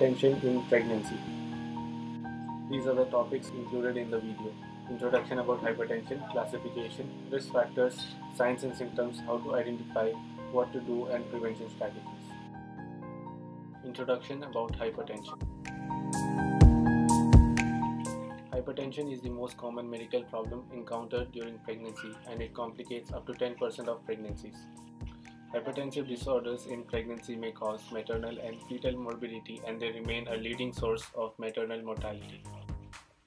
Hypertension in pregnancy. These are the topics included in the video. Introduction about hypertension, classification, risk factors, signs and symptoms, how to identify, what to do, and prevention strategies. Introduction about hypertension. Hypertension is the most common medical problem encountered during pregnancy, and it complicates up to 10% of pregnancies. Hypertensive disorders in pregnancy may cause maternal and fetal morbidity, and they remain a leading source of maternal mortality.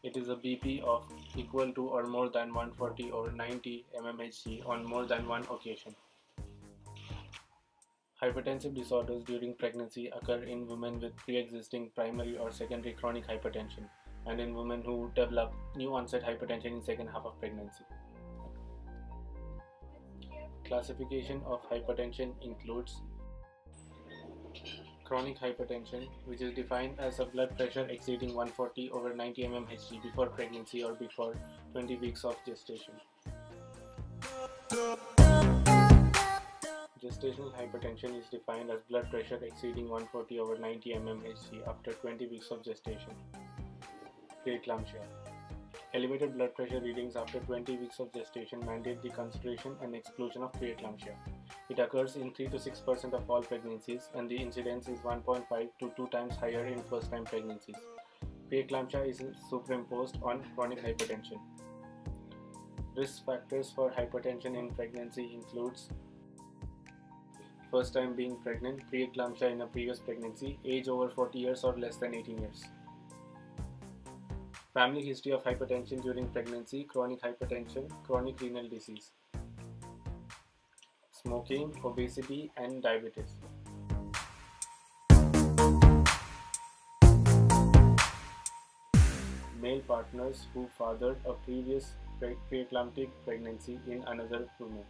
It is a BP of equal to or more than 140 or 90 mmHg on more than one occasion. Hypertensive disorders during pregnancy occur in women with pre-existing primary or secondary chronic hypertension, and in women who develop new onset hypertension in second half of pregnancy. Classification of hypertension includes chronic hypertension, which is defined as a blood pressure exceeding 140 over 90 mmHg before pregnancy or before 20 weeks of gestation. Gestational hypertension is defined as blood pressure exceeding 140 over 90 mmHg after 20 weeks of gestation. Preeclampsia. Elevated blood pressure readings after 20 weeks of gestation mandate the consideration and exclusion of preeclampsia. It occurs in 3 to 6% of all pregnancies, and the incidence is 1.5 to 2 times higher in first-time pregnancies. Preeclampsia is superimposed on chronic hypertension. Risk factors for hypertension in pregnancy includes first time being pregnant, preeclampsia in a previous pregnancy, age over 40 years or less than 18 years. Family history of hypertension during pregnancy, chronic hypertension, chronic renal disease, smoking, obesity, and diabetes. Male partners who fathered a previous preeclamptic pregnancy in another woman.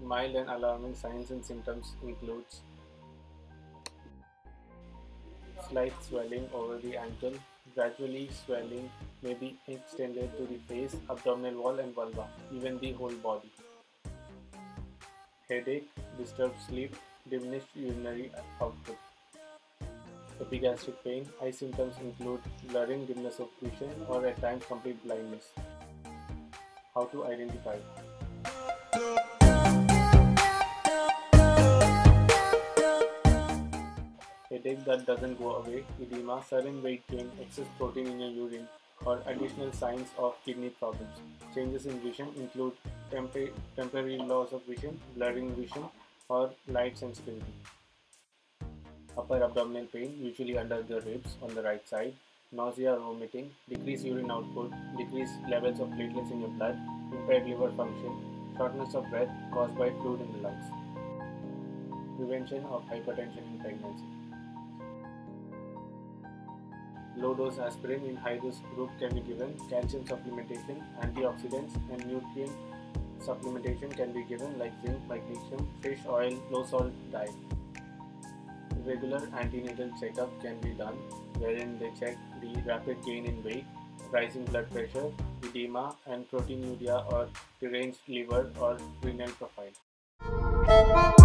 Mild and alarming signs and symptoms includes slight swelling over the ankle, gradually swelling may be extended to the face, abdominal wall and vulva, even the whole body. Headache, disturbed sleep, diminished urinary output. Epigastric pain. Eye symptoms include blurring, dimness of vision, or at times complete blindness. How to identify? Headache that doesn't go away, edema, sudden weight gain, excess protein in your urine, or additional signs of kidney problems. Changes in vision include temporary loss of vision, blurring vision, or light sensitivity. Upper abdominal pain, usually under the ribs on the right side, nausea or vomiting, decreased urine output, decreased levels of platelets in your blood, impaired liver function, shortness of breath caused by fluid in the lungs. Prevention of hypertension in pregnancy. Low-dose aspirin in high-risk group can be given, calcium supplementation, antioxidants, and nutrient supplementation can be given like zinc, magnesium, fish oil, low-salt diet. Regular antenatal checkup can be done, wherein they check the rapid gain in weight, rising blood pressure, edema, and proteinuria or deranged liver or renal profile.